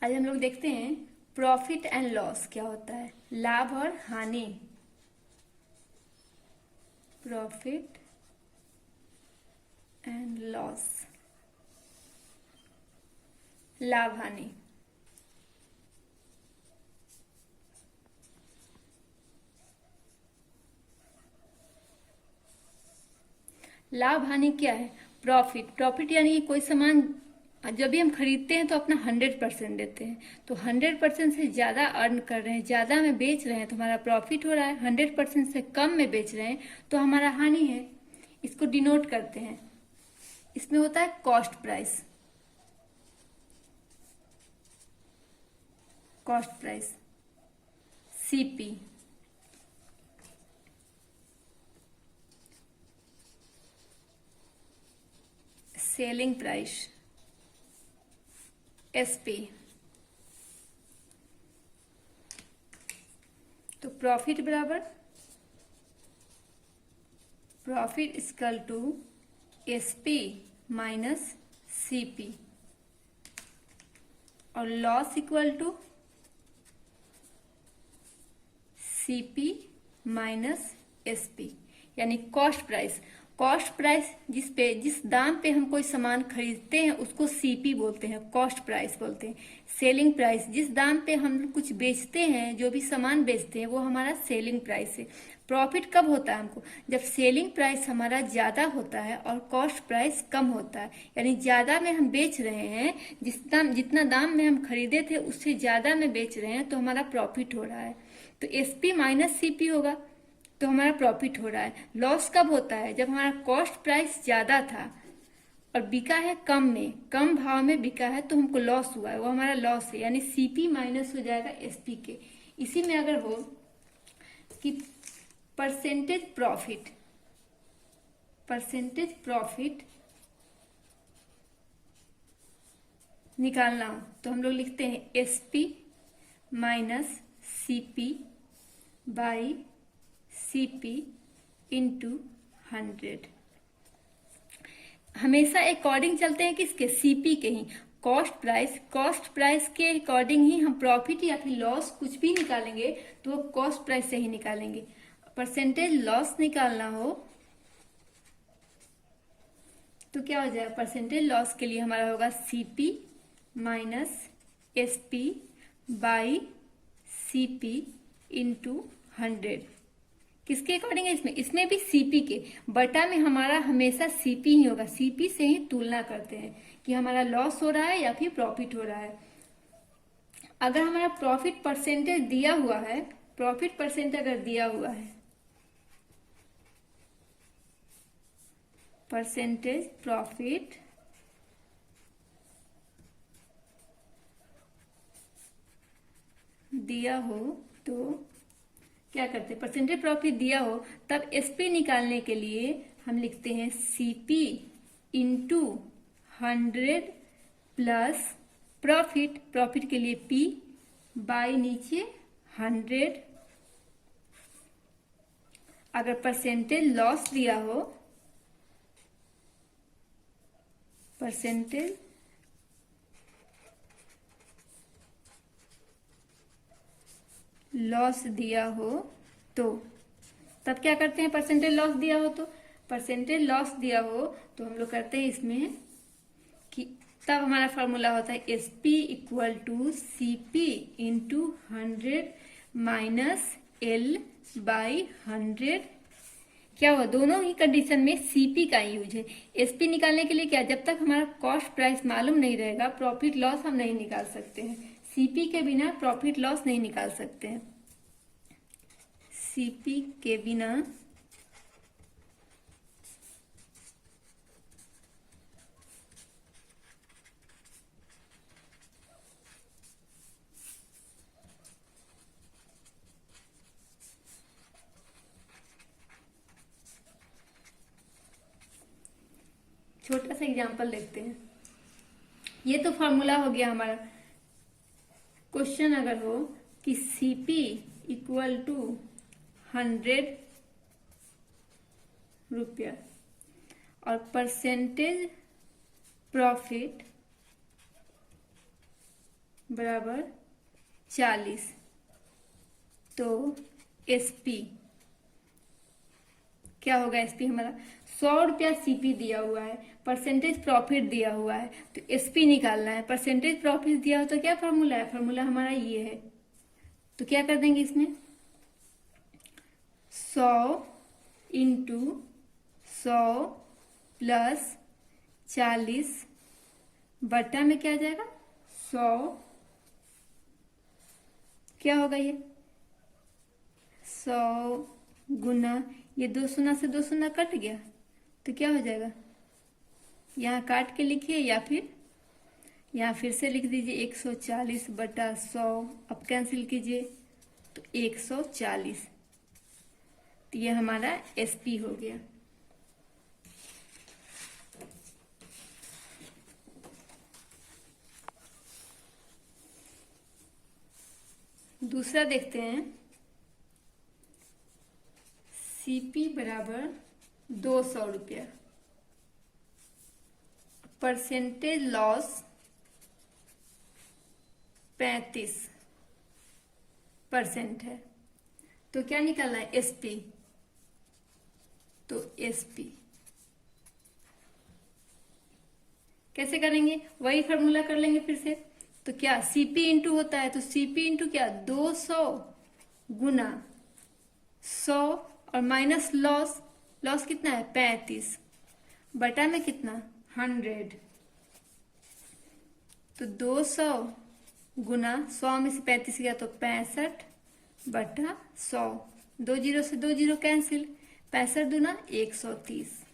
आज हम लोग देखते हैं प्रॉफिट एंड लॉस क्या होता है, लाभ और हानि। प्रॉफिट एंड लॉस, लाभ हानि। लाभ हानि क्या है? प्रॉफिट, प्रॉफिट यानी कि कोई सामान जब भी हम खरीदते हैं तो अपना 100% देते हैं, तो 100% से ज़्यादा अर्न कर रहे हैं, ज़्यादा में बेच रहे हैं तो हमारा प्रॉफिट हो रहा है। 100% से कम में बेच रहे हैं तो हमारा हानि है। इसको डिनोट करते हैं, इसमें होता है cost price. Cost price CP. Selling price SP. तो प्रॉफिट बराबर profit equal to SP minus CP, और loss equal to CP minus SP, यानी कॉस्ट प्राइस। कॉस्ट प्राइस जिस दाम पे हम कोई सामान खरीदते हैं उसको सीपी बोलते हैं, कॉस्ट प्राइस बोलते हैं। सेलिंग प्राइस, जिस दाम पे हम कुछ बेचते हैं, जो भी सामान बेचते हैं वो हमारा सेलिंग प्राइस है। प्रॉफिट कब होता है हमको? जब सेलिंग प्राइस हमारा ज्यादा होता है और कॉस्ट प्राइस कम होता है, यानी ज्यादा में हम बेच रहे हैं, जितना दाम में हम खरीदे थे उससे ज्यादा में बेच रहे हैं तो हमारा प्रॉफिट हो रहा है। तो एसपी माइनस सीपी होगा तो हमारा प्रॉफिट हो रहा है। लॉस कब होता है? जब हमारा कॉस्ट प्राइस ज्यादा था और बिका है कम में, कम भाव में बिका है तो हमको लॉस हुआ है, वो हमारा लॉस है, यानी सीपी माइनस हो जाएगा एसपी के। इसी में अगर हो कि परसेंटेज प्रॉफिट, परसेंटेज प्रॉफिट निकालना हो तो हम लोग लिखते हैं SP minus CP by CP into 100। हमेशा अकॉर्डिंग चलते हैं किसके? सीपी के ही। कॉस्ट प्राइस के अकॉर्डिंग ही हम प्रॉफिट या फिर लॉस कुछ भी निकालेंगे तो वो कॉस्ट प्राइस से ही निकालेंगे। परसेंटेज लॉस निकालना हो तो क्या हो जाएगा? परसेंटेज लॉस के लिए हमारा होगा CP minus SP by CP into 100। किसके अकॉर्डिंग है? इसमें भी सीपी के। बटा में हमारा हमेशा सीपी ही होगा, सीपी से ही तुलना करते हैं कि हमारा लॉस हो रहा है या फिर प्रॉफिट हो रहा है। अगर हमारा प्रॉफिट परसेंटेज दिया हुआ है, प्रॉफिट परसेंट अगर दिया हुआ है, परसेंटेज प्रॉफिट दिया हो तो क्या करते हैं? परसेंटेज प्रॉफिट दिया हो तब एसपी निकालने के लिए हम लिखते हैं CP into 100 plus profit, profit के लिए पी बाई नीचे 100। अगर परसेंटेज लॉस दिया हो, परसेंटेज लॉस दिया हो तो तब क्या करते हैं? परसेंटेज लॉस दिया हो तो, परसेंटेज लॉस दिया हो तो हम लोग करते हैं इसमें कि तब हमारा फॉर्मूला होता है SP equal to CP into 100 minus L by 100। क्या हुआ? दोनों ही कंडीशन में सीपी का यूज है। एसपी निकालने के लिए क्या, जब तक हमारा कॉस्ट प्राइस मालूम नहीं रहेगा प्रॉफिट लॉस हम नहीं निकाल सकते हैं। सीपी के बिना प्रॉफिट लॉस नहीं निकाल सकते हैं। सीपी के बिना छोटा सा एग्जांपल देखते हैं। ये तो फॉर्मूला हो गया हमारा। क्वेश्चन अगर हो कि सीपी इक्वल टू 100 रुपया और परसेंटेज प्रॉफिट बराबर 40। तो एसपी क्या होगा? एसपी हमारा 100 रुपया सीपी दिया हुआ है, परसेंटेज प्रॉफिट दिया हुआ है, तो एसपी निकालना है। परसेंटेज प्रॉफिट दिया हो तो क्या फॉर्मूला है? फॉर्मूला हमारा ये है। तो क्या कर देंगे इसमें? 100 इंटू 100 प्लस 40 बटा में क्या आ जाएगा? 100 क्या होगा ये? 100 गुना, ये 2 शून्य से 2 शून्य कट गया, तो क्या हो जाएगा? यहाँ काट के लिखिए या फिर यहाँ फिर से लिख दीजिए 140 बटा 100। अब कैंसिल कीजिए तो 140। तो ये हमारा एसपी हो गया। दूसरा देखते हैं। सीपी बराबर 200 रुपया, परसेंटेज लॉस 35% है, तो क्या निकालना है? एसपी। तो एसपी कैसे करेंगे? वही फॉर्मूला कर लेंगे फिर से। तो क्या सीपी इंटू होता है, तो सीपी इंटू क्या? 200 गुना 100 और माइनस लॉस, लॉस कितना है? 35 बटा में कितना? 100। तो 200 गुना 100 में से 35 गया तो 65 बटा 100। 2 जीरो से 2 जीरो कैंसिल, 65 दूना 130,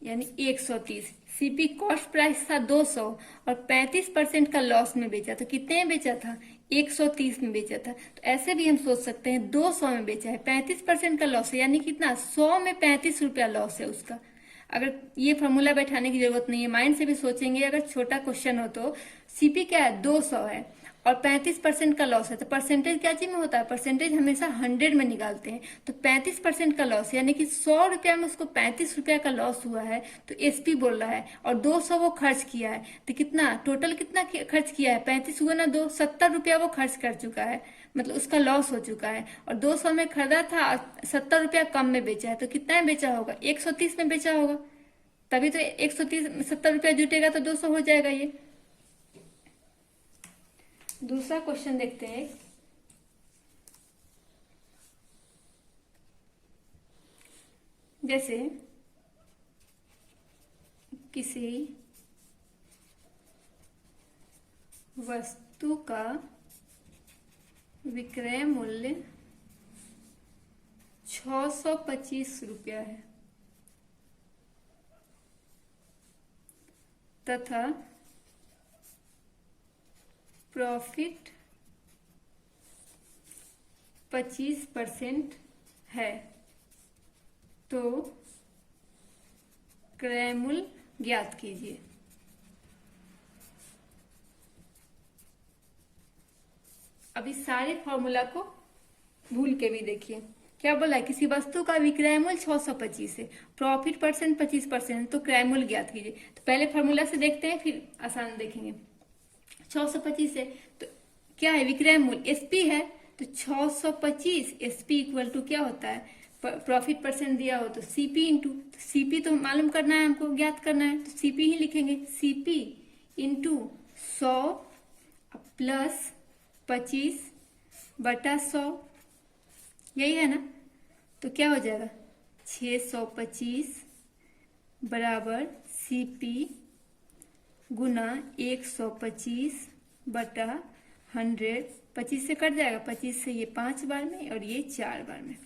यानी 130। सीपी कॉस्ट प्राइस था 200 और 35% का लॉस में बेचा, तो कितने में बेचा था? 130 में बेचा था। तो ऐसे भी हम सोच सकते हैं 200 में बेचा है, 35% का लॉस है, यानी कितना? 100 में 35 रुपया लॉस है उसका। अगर ये फॉर्मूला बैठाने की जरूरत नहीं है, माइंड से भी सोचेंगे। अगर छोटा क्वेश्चन हो तो सीपी क्या है? 200 है और 35% का लॉस है, तो परसेंटेज क्या चीज में होता है? परसेंटेज हमेशा 100 में निकालते हैं। तो 35% का लॉस यानी कि 100 रुपया में उसको 35 रुपया का लॉस हुआ है, तो एसपी बोल रहा है। और 200 वो खर्च किया है, तो कितना टोटल कितना खर्च किया है? 35 हुआ ना 2, 70 रुपया वो खर्च कर चुका है, मतलब उसका लॉस हो चुका है। और 200 में खरीदा था और 70 रुपया कम में बेचा है, तो कितना में बेचा होगा? 130 में बेचा होगा, तभी तो 130 70 रुपया जुटेगा तो 200 हो जाएगा ये। दूसरा क्वेश्चन देखते हैं। जैसे किसी वस्तु का विक्रय मूल्य 625 रुपया है तथा प्रॉफिट 25% है, तो क्रय मूल्य ज्ञात कीजिए। अभी सारे फॉर्मूला को भूल के भी देखिए। क्या बोला है? किसी वस्तु का विक्रय मूल्य 625 है, प्रॉफिट परसेंट 25%, तो क्रय मूल्य ज्ञात कीजिए। तो पहले फॉर्मूला से देखते हैं, फिर आसान देखेंगे। 625 है तो क्या है? विक्रय मूल्य एसपी है, तो 625 एसपी इक्वल टू क्या होता है? प्रॉफिट परसेंट दिया हो तो सीपी इंटू, तो सीपी तो मालूम करना है हमको, ज्ञात करना है, तो सीपी ही लिखेंगे। सीपी इंटू 100 प्लस 25 बटा 100, यही है ना? तो क्या हो जाएगा? 625 बराबर सीपी गुना 125 बटा 100। 25 से कट जाएगा, 25 से ये 5 बार में और ये 4 बार में,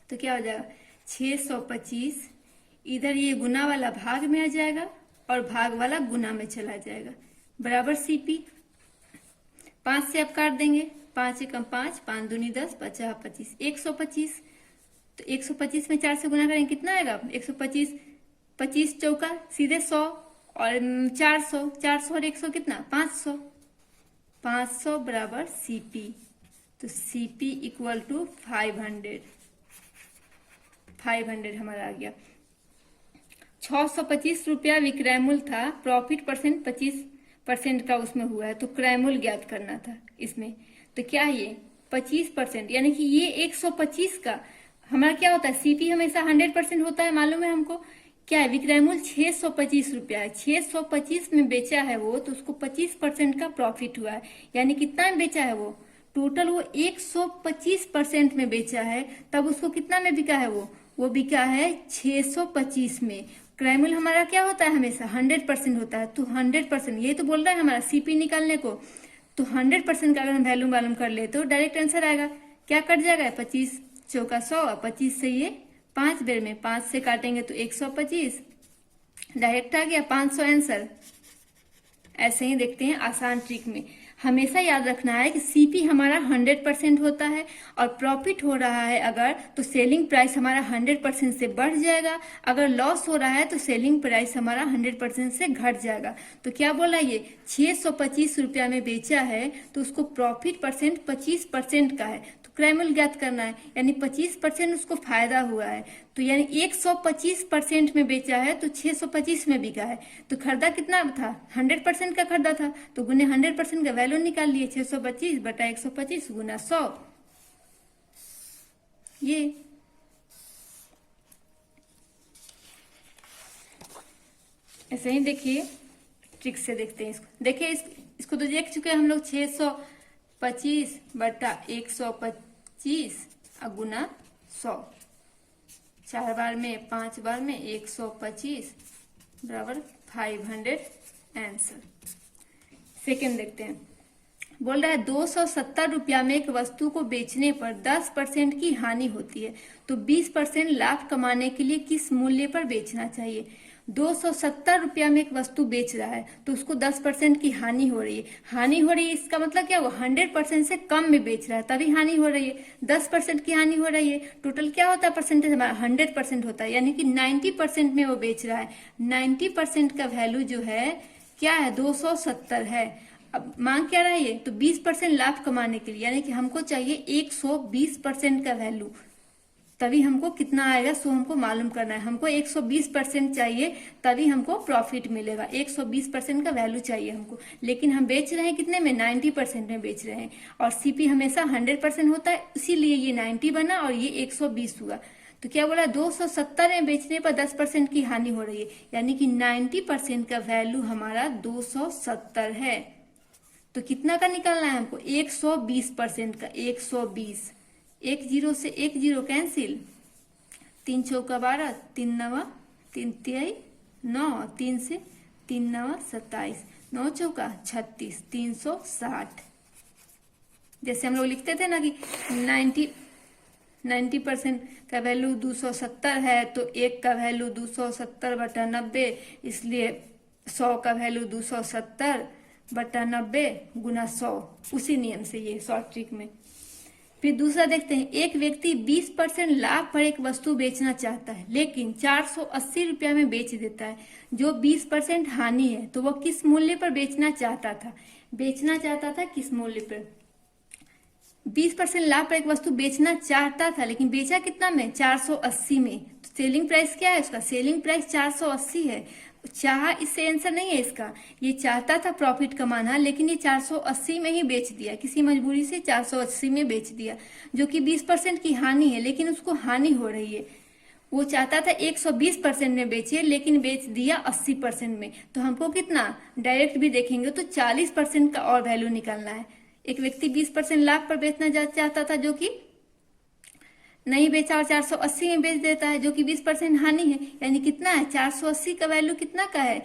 तो क्या हो जाएगा? 625 इधर ये गुना वाला भाग में आ जाएगा और भाग वाला गुना में चला जाएगा, बराबर सीपी। 5 से आप काट देंगे, 5 एकम 5, 5 दूनी 10, 50 25, 125। तो 125 में 4 से गुना करेंगे, कितना आएगा? 125, 25 चौका सीधे 100 और 400, 400 और 100 कितना? 500। 500 बराबर सीपी, तो सीपी इक्वल टू 500 हमारा आ गया। 625 रुपया विक्रय मूल्य था, प्रॉफिट परसेंट परसेंट का उसमें हुआ है, तो क्रय मूल्य ज्ञात करना था इसमें। तो क्या है ये 25%, यानी कि ये 125 का हमारा क्या होता है, सीपी हमेशा 100% होता है, मालूम है हमको। क्या है, विक्रय मूल्य 625 रुपया है, 625 में बेचा है वो, तो उसको 25% का प्रॉफिट हुआ है। यानी कितना में बेचा है वो, टोटल वो 125% में बेचा है, तब उसको कितना में बिका है वो बिका है 625 में। क्रय मूल्य हमारा क्या होता है, हमेशा 100% होता है, तो 100%, ये तो बोल रहा है हमारा सीपी निकालने को, तो 100% का अगर हम वैल्यू मालूम कर ले तो डायरेक्ट आंसर आएगा। क्या कट जाएगा, 25 चौका 100, 25 से ये 5 बेर में 5 से काटेंगे तो 125, डायरेक्ट आ गया 500 आंसर। ऐसे ही देखते हैं आसान ट्रिक में। हमेशा याद रखना है कि सीपी हमारा 100% होता है, और प्रॉफिट हो रहा है अगर, तो सेलिंग प्राइस हमारा 100% से बढ़ जाएगा, अगर लॉस हो रहा है तो सेलिंग प्राइस हमारा 100% से घट जाएगा। तो क्या बोला, ये 625 रुपया में बेचा है, तो उसको प्रॉफिट परसेंट 25% का है, तो क्रय मूल्य ज्ञात करना है, यानी 25% उसको फायदा हुआ है। तो यानी 125% में बेचा है तो 625 में बिका है, तो खरीदा कितना था, 100% का खरीदा था, तो गुने 100% का वैल्यू निकाल लिए, 625 बटा 125 गुना 100। ये ऐसे ही देखिए ट्रिक से देखते हैं इसको। देखिए इसको तो देख चुके हैं हम लोग, 625 बटा 125 गुना 100, 4 बार में 5 बार में 125 बराबर 500 आंसर। सेकेंड देखते हैं, बोल रहा है 270 रुपया में एक वस्तु को बेचने पर 10% की हानि होती है, तो 20% लाभ कमाने के लिए किस मूल्य पर बेचना चाहिए। 270 रुपया में एक वस्तु बेच रहा है, तो उसको 10% की हानि हो रही है। हानि हो रही है इसका मतलब क्या हुआ, 100% से कम में बेच रहा है तभी हानि हो रही है, 10% की हानि हो रही है। टोटल क्या होता है परसेंटेज हमारा, 100% होता है, यानी कि 90% में वो बेच रहा है। 90% का वैल्यू जो है क्या है, 270 है। अब मांग क्या रहा है ये, तो 20% लाभ कमाने के लिए, यानी कि हमको चाहिए 120% का वैल्यू, तभी हमको कितना आएगा सो हमको मालूम करना है। हमको 120% चाहिए तभी हमको प्रॉफिट मिलेगा, 120% का वैल्यू चाहिए हमको, लेकिन हम बेच रहे हैं कितने में, 90% में बेच रहे हैं, और सीपी हमेशा 100% होता है, इसीलिए ये 90 बना और ये 120 हुआ। तो क्या बोला, 270 में बेचने पर 10% की हानि हो रही है, यानी कि 90% का वैल्यू हमारा 270 है। तो कितना का निकालना है हमको, 120% का, 120, 10 से 10 कैंसिल, 3 चौका 12, 3 नवा 3 तिहाई 9, 3 से 3 नवा 27, 9 चौका 36, 360। जैसे हम लोग लिखते थे ना कि 90% का वैल्यू 270 है, तो 1 का वैल्यू 270 बटा 90, इसलिए 100 का वैल्यू 270 बटा 90 गुना 100। उसी नियम से ये शॉर्ट ट्रिक में। फिर दूसरा देखते हैं, एक व्यक्ति 20% लाभ पर एक वस्तु बेचना चाहता है, लेकिन 480 रुपया में बेच देता है, जो 20% हानि है, तो वह किस मूल्य पर बेचना चाहता था, किस मूल्य पर। 20% लाभ पर एक वस्तु बेचना चाहता था, लेकिन बेचा कितना में, 480 में। तो सेलिंग प्राइस क्या है उसका, सेलिंग प्राइस 480 है। चाह इससे आंसर नहीं है इसका, ये चाहता था प्रॉफिट कमाना, लेकिन ये 480 में ही बेच दिया, किसी मजबूरी से 480 में बेच दिया, जो कि 20% की हानि है, लेकिन उसको हानि हो रही है। वो चाहता था 120% में बेचे, लेकिन बेच दिया 80% में। तो हमको कितना, डायरेक्ट भी देखेंगे तो 40% का और वैल्यू निकालना है। एक व्यक्ति 20% लाभ पर बेचना चाहता था, जो कि नहीं बेचा और 480 में बेच देता है, जो कि 20% हानि है, यानी कितना है, 480 का वैल्यू कितना का है,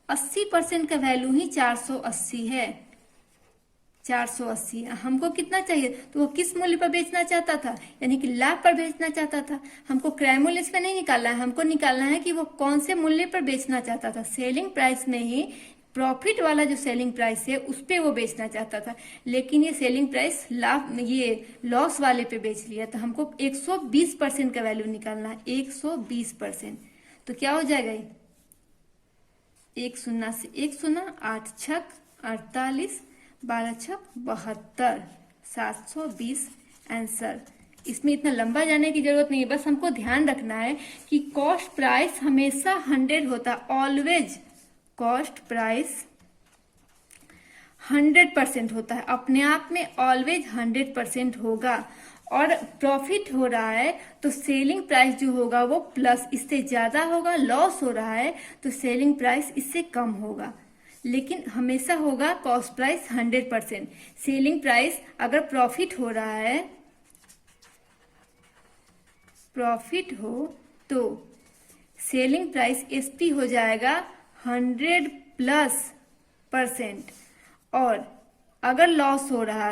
80% का वैल्यू ही 480 है। 480 हमको कितना चाहिए, तो वो किस मूल्य पर बेचना चाहता था, यानी कि लाभ पर बेचना चाहता था। हमको क्रय मूल्य इसमें नहीं निकालना है, हमको निकालना है कि वो कौन से मूल्य पर बेचना चाहता था। सेलिंग प्राइस में ही प्रॉफिट वाला जो सेलिंग प्राइस है उस पे वो बेचना चाहता था, लेकिन ये सेलिंग प्राइस लाभ ये लॉस वाले पे बेच लिया, तो हमको 120% का वैल्यू निकालना है, 120%। तो क्या हो जाएगा, ये 1 शून्य से 1 शून्य, 8 छक 48, 12 छक 72, 720 आंसर। इसमें इतना लंबा जाने की जरूरत नहीं है, बस हमको ध्यान रखना है कि कॉस्ट प्राइस हमेशा 100 होता है, ऑलवेज कॉस्ट प्राइस 100% होता है, अपने आप में ऑलवेज 100% होगा। और प्रॉफिट हो रहा है तो सेलिंग प्राइस जो होगा वो प्लस इससे ज्यादा होगा, लॉस हो रहा है तो सेलिंग प्राइस इससे कम होगा, लेकिन हमेशा होगा कॉस्ट प्राइस 100%। सेलिंग प्राइस अगर प्रॉफिट हो रहा है, प्रॉफिट हो तो सेलिंग प्राइस एसपी हो जाएगा 100+%। और अगर लॉस हो रहा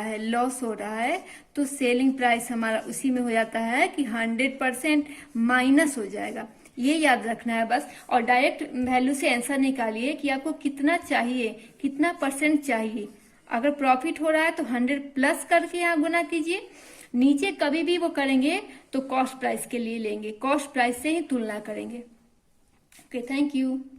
है तो सेलिंग प्राइस हमारा उसी में हो जाता है कि 100% माइनस हो जाएगा। ये याद रखना है बस। और डायरेक्ट वैल्यू से आंसर निकालिए कि आपको कितना चाहिए, कितना परसेंट चाहिए। अगर प्रॉफिट हो रहा है तो 100+ करके यहाँ गुना कीजिए। नीचे कभी भी वो करेंगे तो कॉस्ट प्राइस के लिए लेंगे, कॉस्ट प्राइस से ही तुलना करेंगे। Okay, thank you.